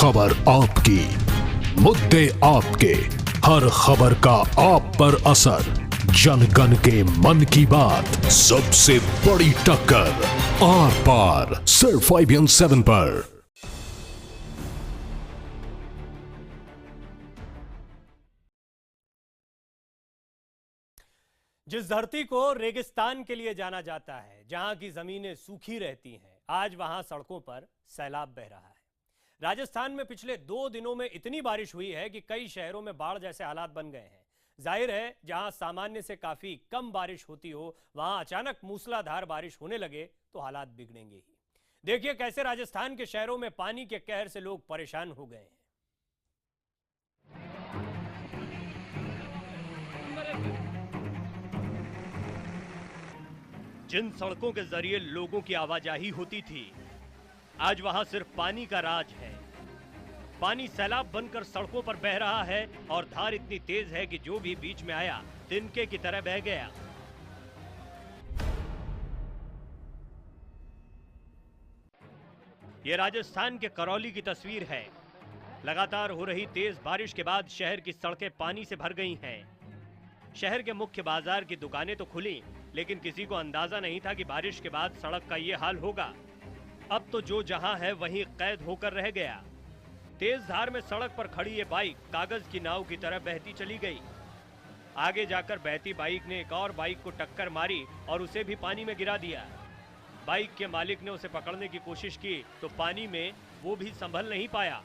खबर आपकी, मुद्दे आपके, हर खबर का आप पर असर, जन गण के मन की बात, सबसे बड़ी टक्कर, आर पार सिर्फ 5/7 पर। जिस धरती को रेगिस्तान के लिए जाना जाता है, जहां की जमीनें सूखी रहती हैं, आज वहां सड़कों पर सैलाब बह रहा है। राजस्थान में पिछले 2 दिनों में इतनी बारिश हुई है कि कई शहरों में बाढ़ जैसे हालात बन गए हैं। जाहिर है, जहां सामान्य से काफी कम बारिश होती हो, वहां अचानक मूसलाधार बारिश होने लगे तो हालात बिगड़ेंगे ही। देखिए कैसे राजस्थान के शहरों में पानी के कहर से लोग परेशान हो गए हैं। जिन सड़कों के जरिए लोगों की आवाजाही होती थी, आज वहां सिर्फ पानी का राज है। पानी सैलाब बनकर सड़कों पर बह रहा है और धार इतनी तेज है कि जो भी बीच में आया तिनके की तरह बह गया। यह राजस्थान के करौली की तस्वीर है। लगातार हो रही तेज बारिश के बाद शहर की सड़कें पानी से भर गई हैं। शहर के मुख्य बाजार की दुकानें तो खुली, लेकिन किसी को अंदाजा नहीं था कि बारिश के बाद सड़क का ये हाल होगा। अब तो जो जहां है वहीं कैद होकर रह गया। तेज धार में सड़क पर खड़ी ये बाइक कागज की नाव की तरह बहती चली गई। आगे जाकर बहती बाइक ने एक और बाइक को टक्कर मारी और उसे भी पानी में गिरा दिया। बाइक के मालिक ने उसे पकड़ने की कोशिश की तो पानी में वो भी संभल नहीं पाया।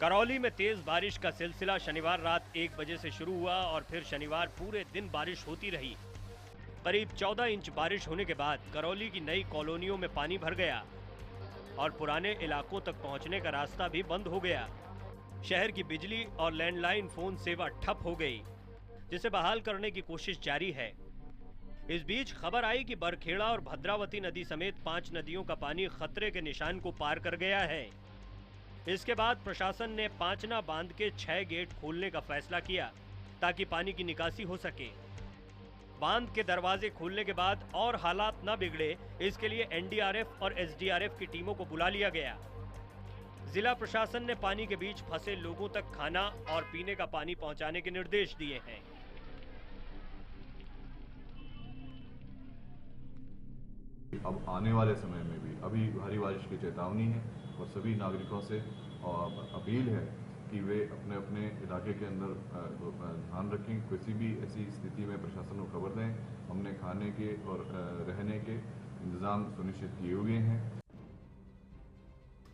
करौली में तेज बारिश का सिलसिला शनिवार रात 1 बजे से शुरू हुआ और फिर शनिवार पूरे दिन बारिश होती रही। करीब 14 इंच बारिश होने के बाद करौली की नई कॉलोनियों में पानी भर गया और पुराने इलाकों तक पहुंचने का रास्ता भी बंद हो गया। शहर की बिजली और लैंडलाइन फोन सेवा ठप हो गई, जिसे बहाल करने की कोशिश जारी है। इस बीच खबर आई कि बरखेड़ा और भद्रावती नदी समेत 5 नदियों का पानी खतरे के निशान को पार कर गया है। इसके बाद प्रशासन ने पांचना बांध के 6 गेट खोलने का फैसला किया ताकि पानी की निकासी हो सके। बांध के दरवाजे खोलने के बाद और हालात न बिगड़े, इसके लिए एनडीआरएफ और एसडीआरएफ की टीमों को बुला लिया गया। जिला प्रशासन ने पानी के बीच फंसे लोगों तक खाना और पीने का पानी पहुंचाने के निर्देश दिए हैं। अब आने वाले समय में भी अभी भारी बारिश की चेतावनी है और सभी नागरिकों से अपील है कि वे अपने अपने इलाके के अंदर ध्यान रखें। किसी भी ऐसी स्थिति में प्रशासन को खबर दें। हमने खाने के और रहने के इंतजाम सुनिश्चित किए हुए हैं।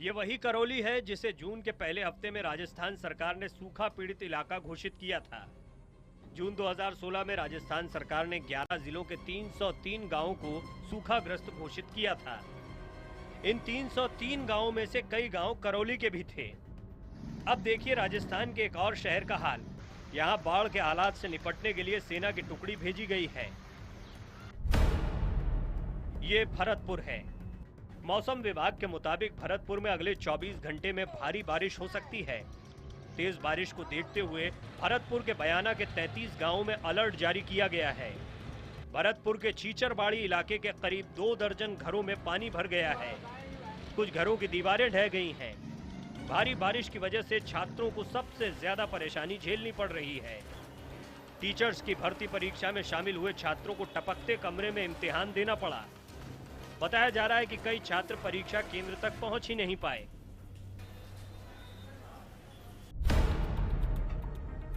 ये वही करौली है जिसे जून के पहले हफ्ते में राजस्थान सरकार ने सूखा पीड़ित इलाका घोषित किया था। जून 2016 में राजस्थान सरकार ने 11 जिलों के 303 गांवों को सूखाग्रस्त घोषित किया था। इन 303 गांवों में से कई गांव करौली के भी थे। अब देखिए राजस्थान के एक और शहर का हाल। यहां बाढ़ के हालात से निपटने के लिए सेना की टुकड़ी भेजी गई है। ये भरतपुर है। मौसम विभाग के मुताबिक भरतपुर में अगले 24 घंटे में भारी बारिश हो सकती है। तेज बारिश को देखते हुए भरतपुर के बयाना के 33 गांवों में अलर्ट जारी किया गया है। भरतपुर के चीचरबाड़ी इलाके के करीब 2 दर्जन घरों में पानी भर गया है। कुछ घरों की दीवारें ढह गई हैं। भारी बारिश की वजह से छात्रों को सबसे ज्यादा परेशानी झेलनी पड़ रही है। टीचर्स की भर्ती परीक्षा में शामिल हुए छात्रों को टपकते कमरे में इम्तिहान देना पड़ा। बताया जा रहा है कि कई छात्र परीक्षा केंद्र तक पहुंच ही नहीं पाए।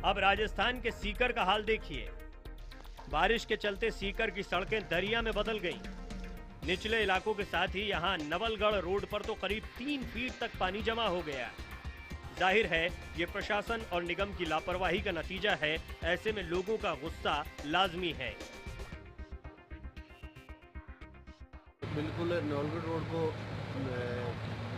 अब राजस्थान के सीकर का हाल देखिए। बारिश के चलते सीकर की सड़कें दरिया में बदल गईं। निचले इलाकों के साथ ही यहां नवलगढ़ रोड पर तो करीब 3 फीट तक पानी जमा हो गया। जाहिर है ये प्रशासन और निगम की लापरवाही का नतीजा है। ऐसे में लोगों का गुस्सा लाजमी है। बिल्कुल नवलगढ़ रोड को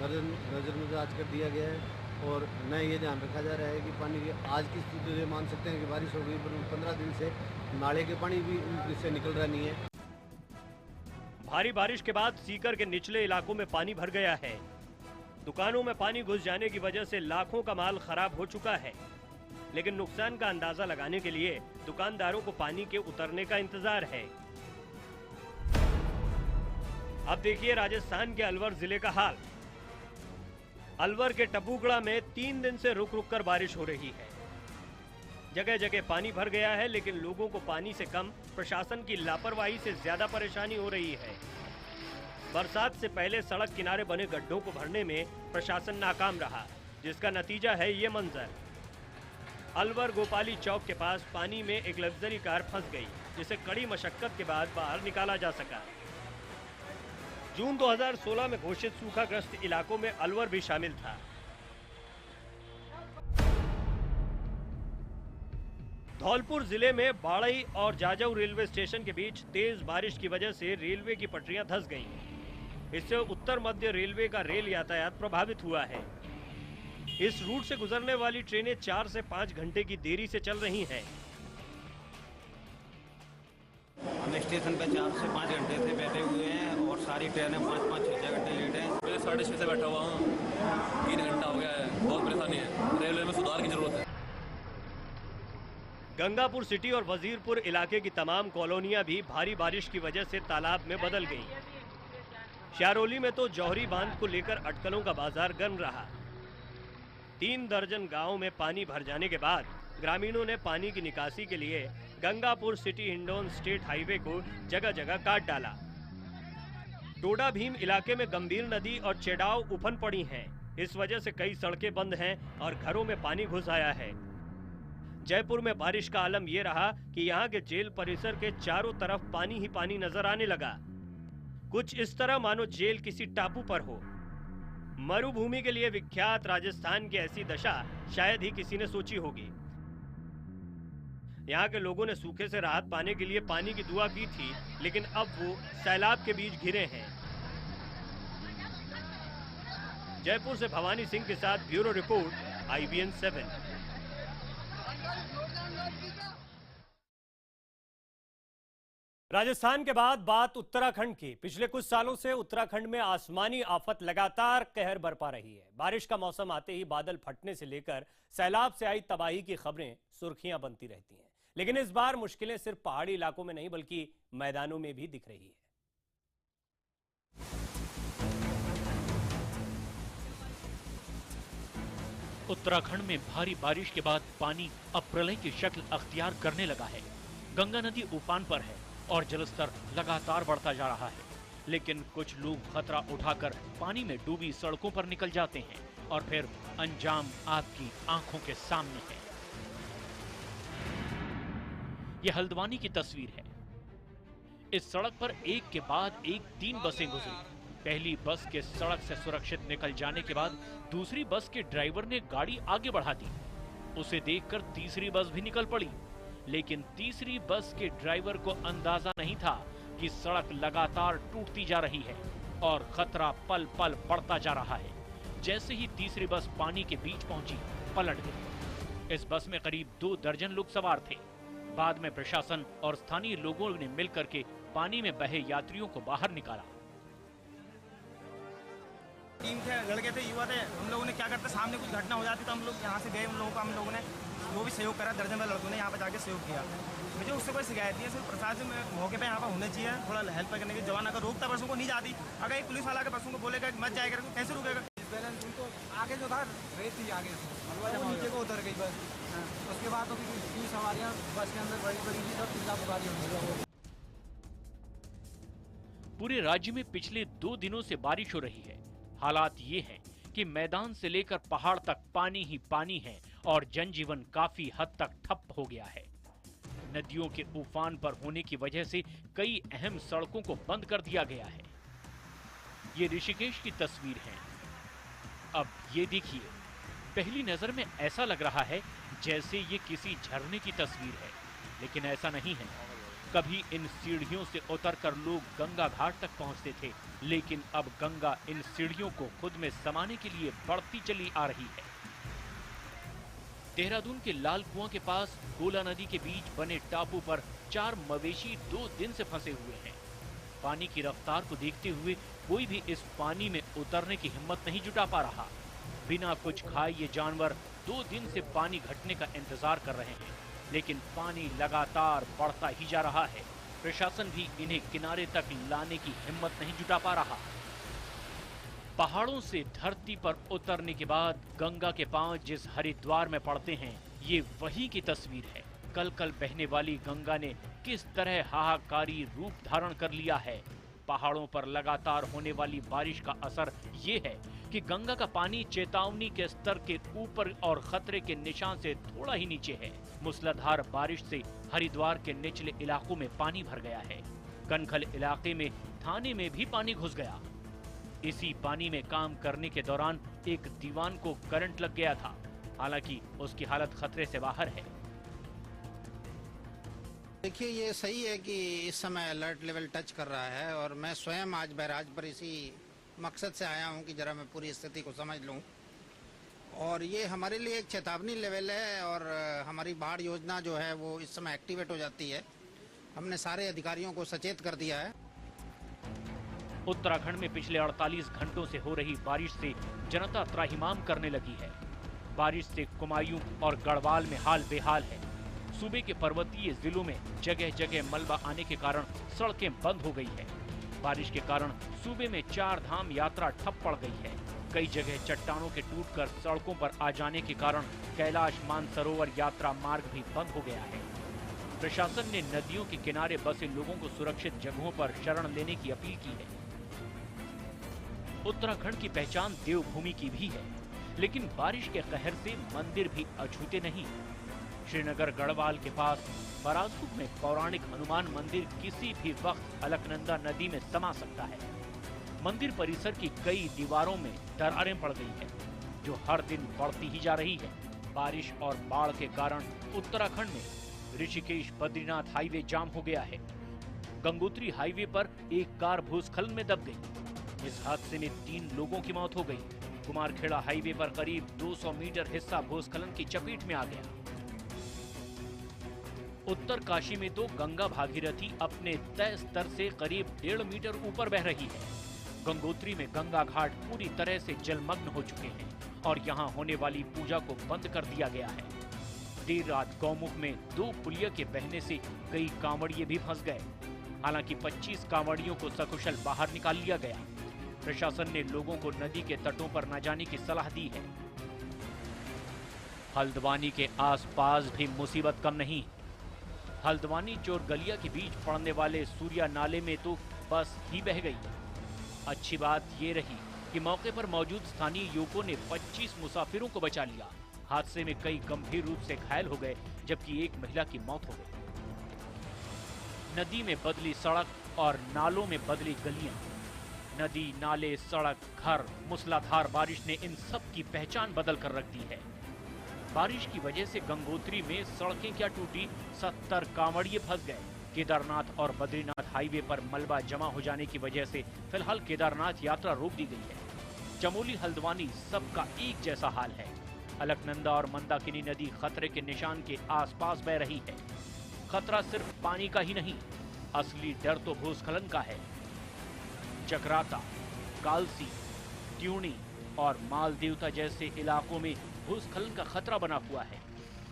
नजरअंदाज कर दिया गया है और न ये ध्यान रखा जा रहा है कि पानी की आज की स्थिति मान सकते हैं कि बारिश हो गई, पर 15 दिन से नाले के पानी भी इससे निकल रहा नहीं है। भारी बारिश के बाद सीकर के निचले इलाकों में पानी भर गया है। दुकानों में पानी घुस जाने की वजह से लाखों का माल खराब हो चुका है। लेकिन नुकसान का अंदाजा लगाने के लिए दुकानदारों को पानी के उतरने का इंतजार है। अब देखिए राजस्थान के अलवर जिले का हाल। अलवर के टपूकड़ा में 3 दिन से रुक रुक कर बारिश हो रही है। जगह जगह पानी भर गया है, लेकिन लोगों को पानी से कम प्रशासन की लापरवाही से ज्यादा परेशानी हो रही है। बरसात से पहले सड़क किनारे बने गड्ढों को भरने में प्रशासन नाकाम रहा, जिसका नतीजा है ये मंजर। अलवर गोपाली चौक के पास पानी में एक लग्जरी कार फंस गई, जिसे कड़ी मशक्कत के बाद बाहर निकाला जा सका। जून 2016 में घोषित सूखाग्रस्त इलाकों में अलवर भी शामिल था। धौलपुर जिले में बाड़ई और जाजऊ रेलवे स्टेशन के बीच तेज बारिश की वजह से रेलवे की पटरियां धंस गईं। इससे उत्तर मध्य रेलवे का रेल यातायात प्रभावित हुआ है। इस रूट से गुजरने वाली ट्रेनें 4 से 5 घंटे की देरी से चल रही हैं। हम स्टेशन पे 4 से 5 घंटे से बैठे हुए हैं और सारी ट्रेनें 5-5, 6-6 घंटे लेट हैं। मैं 6:30 से बैठा हुआ हूँ, 3 घंटा हो गया है। बहुत परेशानी है, रेलवे में सुधार की जरूरत है। गंगापुर सिटी और वजीरपुर इलाके की तमाम कॉलोनियां भी भारी बारिश की वजह से तालाब में बदल गईं। शारोली में तो जौहरी बांध को लेकर अटकलों का बाजार गर्म रहा। 3 दर्जन गांवों में पानी भर जाने के बाद ग्रामीणों ने पानी की निकासी के लिए Gangapur city Hindaun state highway को जगह जगह काट डाला। टोडा भीम इलाके में गंभीर नदी और चेडाव उफन पड़ी हैं। इस वजह से कई सड़कें बंद हैं और घरों में पानी घुस आया है। जयपुर में बारिश का आलम यह रहा कि यहाँ के जेल परिसर के चारों तरफ पानी ही पानी नजर आने लगा। कुछ इस तरह मानो जेल किसी टापू पर हो। मरुभूमि के लिए विख्यात राजस्थान की ऐसी दशा शायद ही किसी ने सोची होगी। यहाँ के लोगों ने सूखे से राहत पाने के लिए पानी की दुआ की थी, लेकिन अब वो सैलाब के बीच घिरे हैं। जयपुर से भवानी सिंह के साथ ब्यूरो रिपोर्ट, IBN 7। राजस्थान के बाद बात उत्तराखंड की। पिछले कुछ सालों से उत्तराखंड में आसमानी आफत लगातार कहर बरपा रही है। बारिश का मौसम आते ही बादल फटने से लेकर सैलाब से आई तबाही की खबरें सुर्खियां बनती रहती हैं। लेकिन इस बार मुश्किलें सिर्फ पहाड़ी इलाकों में नहीं बल्कि मैदानों में भी दिख रही है। उत्तराखंड में भारी बारिश के बाद पानी अब प्रलय की शक्ल अख्तियार करने लगा है। गंगा नदी उफान पर है और जलस्तर लगातार बढ़ता जा रहा है। लेकिन कुछ लोग खतरा उठाकर पानी में डूबी सड़कों पर निकल जाते हैं और फिर अंजाम आपकी आंखों के सामने है। यह हल्द्वानी की तस्वीर है। इस सड़क पर एक के बाद एक 3 बसें गुजरी। पहली बस के सड़क से सुरक्षित निकल जाने के बाद दूसरी बस के ड्राइवर ने गाड़ी आगे बढ़ा दी। उसे देखकर तीसरी बस भी निकल पड़ी, लेकिन तीसरी बस के ड्राइवर को अंदाजा नहीं था कि सड़क लगातार टूटती जा रही है और खतरा पल पल बढ़ता जा रहा है। जैसे ही तीसरी बस पानी के बीच पहुंची, पलट गई। इस बस में करीब 2 दर्जन लोग सवार थे। बाद में प्रशासन और स्थानीय लोगों ने मिलकर के पानी में बहे यात्रियों को बाहर निकाला। टीम थे, लड़के थे, युवा थे। हम लोगों ने क्या करते, सामने कुछ घटना हो जाती तो हम लोग यहाँ से गए। हम लोगों ने वो भी सहयोग करा। दर्जन वाले लड़कों ने यहाँ पर जाके सहयोग किया। मुझे उससे कोई शिकायत नहीं है। सिर्फ प्रशासन में मौके पे यहाँ पर होना चाहिए, थोड़ा हेल्प करने की। जवान अगर रोकता बसों को नहीं जाती, अगर एक पुलिस वाला के बसों को बोलेगा मत जाएगा तो कैसे रुकेगा। बैलेंस उनको आगे जो था रेत थी, आगे वो नीचे को उतर गई बस। उसके बाद तो 30 सवारियाँ बस के अंदर बड़ी बड़ी थी, सब चिल्ला पुकारी होगी। पूरे राज्य में पिछले 2 दिनों से बारिश हो रही है। हालात ये हैं कि मैदान से लेकर पहाड़ तक पानी ही पानी है और जनजीवन काफी हद तक ठप हो गया है। नदियों के उफान पर होने की वजह से कई अहम सड़कों को बंद कर दिया गया है। ये ऋषिकेश की तस्वीर है। अब ये देखिए, पहली नजर में ऐसा लग रहा है जैसे ये किसी झरने की तस्वीर है, लेकिन ऐसा नहीं है। कभी इन सीढ़ियों से उतरकर लोग गंगा घाट तक पहुंचते थे, लेकिन अब गंगा इन सीढ़ियों को खुद में समाने के लिए बढ़ती चली आ रही है। देहरादून के लाल कुआं के पास गोला नदी के बीच बने टापू पर 4 मवेशी 2 दिन से फंसे हुए हैं। पानी की रफ्तार को देखते हुए कोई भी इस पानी में उतरने की हिम्मत नहीं जुटा पा रहा। बिना कुछ खाए ये जानवर 2 दिन से पानी घटने का इंतजार कर रहे हैं, लेकिन पानी लगातार बढ़ता ही जा रहा है। प्रशासन भी इन्हें किनारे तक लाने की हिम्मत नहीं जुटा पा रहा। पहाड़ों से धरती पर उतरने के बाद गंगा के पांव जिस हरिद्वार में पड़ते हैं, ये वही की तस्वीर है। कल कल बहने वाली गंगा ने किस तरह हाहाकारी रूप धारण कर लिया है। पहाड़ों पर लगातार होने वाली बारिश का असर ये है कि गंगा का पानी चेतावनी के स्तर के ऊपर और खतरे के निशान से थोड़ा ही नीचे है। मूसलाधार बारिश से हरिद्वार के निचले इलाकों में पानी भर गया है। कनखल इलाके में थाने में भी पानी घुस गया। इसी पानी में काम करने के दौरान एक दीवान को करंट लग गया था। हालांकि उसकी हालत खतरे से बाहर है। देखिए, ये सही है कि इस समय अलर्ट लेवल टच कर रहा है और मैं स्वयं आज बैराज पर इसी मकसद से आया हूं कि जरा मैं पूरी स्थिति को समझ लूं। और ये हमारे लिए एक चेतावनी लेवल है और हमारी बाढ़ योजना जो है वो इस समय एक्टिवेट हो जाती है। हमने सारे अधिकारियों को सचेत कर दिया है। उत्तराखंड में पिछले 48 घंटों से हो रही बारिश से जनता त्राहिमाम करने लगी है। बारिश से कुमायूं और गढ़वाल में हाल बेहाल है। सूबे के पर्वतीय जिलों में जगह जगह मलबा आने के कारण सड़कें बंद हो गई है। बारिश के कारण सूबे में 4 धाम यात्रा ठप पड़ गई है। कई जगह चट्टानों के टूटकर सड़कों पर आ जाने के कारण कैलाश मानसरोवर यात्रा मार्ग भी बंद हो गया है। प्रशासन ने नदियों के किनारे बसे लोगों को सुरक्षित जगहों पर शरण लेने की अपील की है। उत्तराखंड की पहचान देवभूमि की भी है, लेकिन बारिश के कहर से मंदिर भी अछूते नहीं। श्रीनगर गढ़वाल के पास बरासुर में पौराणिक हनुमान मंदिर किसी भी वक्त अलकनंदा नदी में समा सकता है। मंदिर परिसर की कई दीवारों में दरारें पड़ गई है, जो हर दिन बढ़ती ही जा रही है। बारिश और बाढ़ के कारण उत्तराखंड में ऋषिकेश बद्रीनाथ हाईवे जाम हो गया है। गंगोत्री हाईवे पर एक कार भूस्खलन में दब गई। इस हादसे में 3 लोगों की मौत हो गई। कुमारखेड़ा हाईवे पर करीब 200 मीटर हिस्सा भूस्खलन की चपेट में आ गया। उत्तर काशी में तो गंगा भागीरथी अपने तय स्तर से करीब 1.5 मीटर ऊपर बह रही है। गंगोत्री में गंगा घाट पूरी तरह से जलमग्न हो चुके हैं और यहां होने वाली पूजा को बंद कर दिया गया है। देर रात गौमुख में 2 पुलिया के बहने से कई कांवड़िए भी फंस गए। हालांकि 25 कांवड़ियों को सकुशल बाहर निकाल लिया गया। प्रशासन ने लोगों को नदी के तटों पर न जाने की सलाह दी है। हल्द्वानी के आसपास भी मुसीबत कम नहीं। हल्द्वानी चोर गलिया के बीच पड़ने वाले सूर्या नाले में तो बस ही बह गई। अच्छी बात ये रही कि मौके पर मौजूद स्थानीय युवकों ने 25 मुसाफिरों को बचा लिया। हादसे में कई गंभीर रूप से घायल हो गए, जबकि एक महिला की मौत हो गई। नदी में बदली सड़क और नालों में बदली गलियां। नदी, नाले, सड़क, घर, मूसलाधार बारिश ने इन सब की पहचान बदल कर रख दी है। बारिश की वजह से गंगोत्री में सड़कें क्या टूटी, 70 कांवड़िए फंस गए। केदारनाथ और बद्रीनाथ हाईवे पर मलबा जमा हो जाने की वजह से फिलहाल केदारनाथ यात्रा रोक दी गई है। चमोली, हल्द्वानी सबका एक जैसा हाल है। अलकनंदा और मंदाकिनी नदी खतरे के निशान के आसपास बह रही है। खतरा सिर्फ पानी का ही नहीं, असली डर तो भूस्खलन का है। चक्राता, कालसी, ट्यूनी और मालदेवता जैसे इलाकों में भूस्खलन का खतरा बना हुआ है।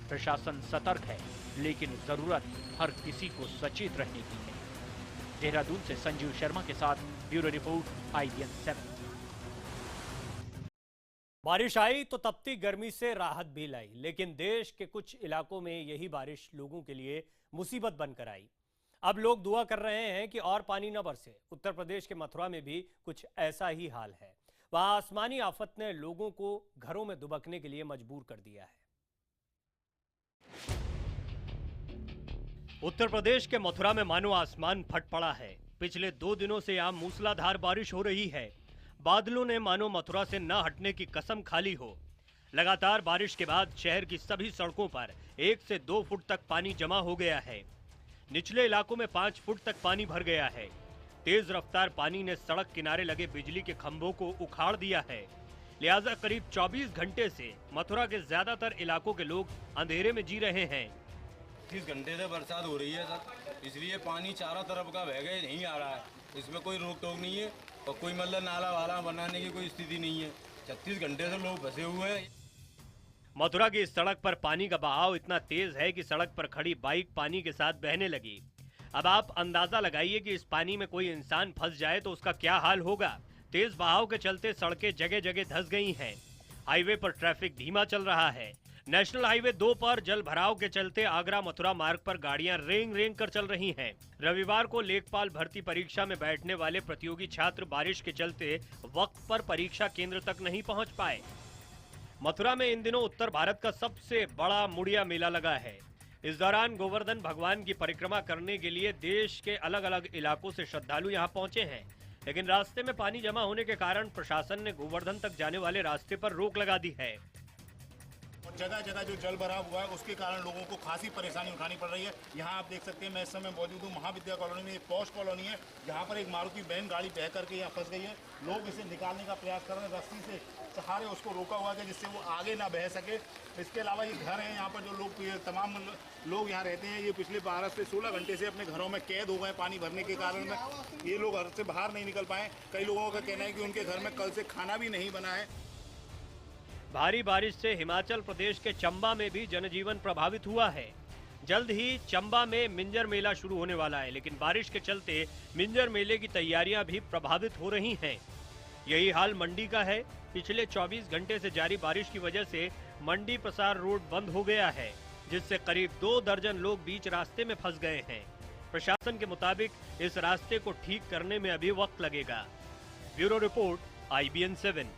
प्रशासन सतर्क है, लेकिन जरूरत हर किसी को सचेत रहने की है। देहरादून से संजीव शर्मा के साथ ब्यूरो रिपोर्ट, IBN 7। बारिश आई तो तपती गर्मी से राहत भी लाई, लेकिन देश के कुछ इलाकों में यही बारिश लोगों के लिए मुसीबत बनकर आई। अब लोग दुआ कर रहे हैं कि और पानी न बरसे। उत्तर प्रदेश के मथुरा में भी कुछ ऐसा ही हाल है। वहां आसमानी आफत ने लोगों को घरों में दुबकने के लिए मजबूर कर दिया है। उत्तर प्रदेश के मथुरा में मानो आसमान फट पड़ा है। पिछले 2 दिनों से यहां मूसलाधार बारिश हो रही है। बादलों ने मानो मथुरा से न हटने की कसम खा ली हो। लगातार बारिश के बाद शहर की सभी सड़कों पर 1 से 2 फुट तक पानी जमा हो गया है। निचले इलाकों में 5 फुट तक पानी भर गया है। तेज रफ्तार पानी ने सड़क किनारे लगे बिजली के खंभों को उखाड़ दिया है। लिहाजा करीब 24 घंटे से मथुरा के ज्यादातर इलाकों के लोग अंधेरे में जी रहे हैं। 30 घंटे से बरसात हो रही है सर, इसलिए पानी चारों तरफ का बह गए नहीं आ रहा है। इसमें कोई रोक टोक नहीं है और कोई मतलब नाला वाला बनाने की कोई स्थिति नहीं है। 36 घंटे से लोग फंसे हुए हैं। मथुरा की इस सड़क पर पानी का बहाव इतना तेज है कि सड़क पर खड़ी बाइक पानी के साथ बहने लगी। अब आप अंदाजा लगाइए कि इस पानी में कोई इंसान फंस जाए तो उसका क्या हाल होगा। तेज बहाव के चलते सड़कें जगह जगह धंस गई हैं। हाईवे पर ट्रैफिक धीमा चल रहा है। नेशनल हाईवे 2 पर जल भराव के चलते आगरा मथुरा मार्ग पर गाड़ियां रेंग रेंग कर चल रही हैं। रविवार को लेखपाल भर्ती परीक्षा में बैठने वाले प्रतियोगी छात्र बारिश के चलते वक्त पर परीक्षा केंद्र तक नहीं पहुंच पाए। मथुरा में इन दिनों उत्तर भारत का सबसे बड़ा मुड़िया मेला लगा है। इस दौरान गोवर्धन भगवान की परिक्रमा करने के लिए देश के अलग अलग इलाकों से श्रद्धालु यहां पहुंचे हैं, लेकिन रास्ते में पानी जमा होने के कारण प्रशासन ने गोवर्धन तक जाने वाले रास्ते पर रोक लगा दी है। जगह जगह जो जल भराव हुआ है उसके कारण लोगों को खासी परेशानी उठानी पड़ रही है। यहाँ आप देख सकते हैं, मैं इस समय मौजूद हूँ महाविद्या कॉलोनी में। एक पॉश कॉलोनी है जहाँ पर एक मारुति वैन गाड़ी बह करके यहाँ फंस गई है। लोग इसे निकालने का प्रयास कर रहे हैं, रस्सी से सहारे उसको रोका हुआ है जिससे वो आगे ना बह सके। इसके अलावा ये घर है यहाँ पर जो लोग, तमाम लोग यहाँ रहते हैं, ये पिछले 12 से 16 घंटे से अपने घरों में कैद हो गए पानी भरने के कारण में। ये लोग घर से बाहर नहीं निकल पाए। कई लोगों का कहना है कि उनके घर में कल से खाना भी नहीं बना है। भारी बारिश से हिमाचल प्रदेश के चंबा में भी जनजीवन प्रभावित हुआ है। जल्द ही चंबा में मिंजर मेला शुरू होने वाला है, लेकिन बारिश के चलते मिंजर मेले की तैयारियां भी प्रभावित हो रही हैं। यही हाल मंडी का है। पिछले 24 घंटे से जारी बारिश की वजह से मंडी प्रसार रोड बंद हो गया है, जिससे करीब 2 दर्जन लोग बीच रास्ते में फंस गए हैं। प्रशासन के मुताबिक इस रास्ते को ठीक करने में अभी वक्त लगेगा। Bureau report, IBN 7।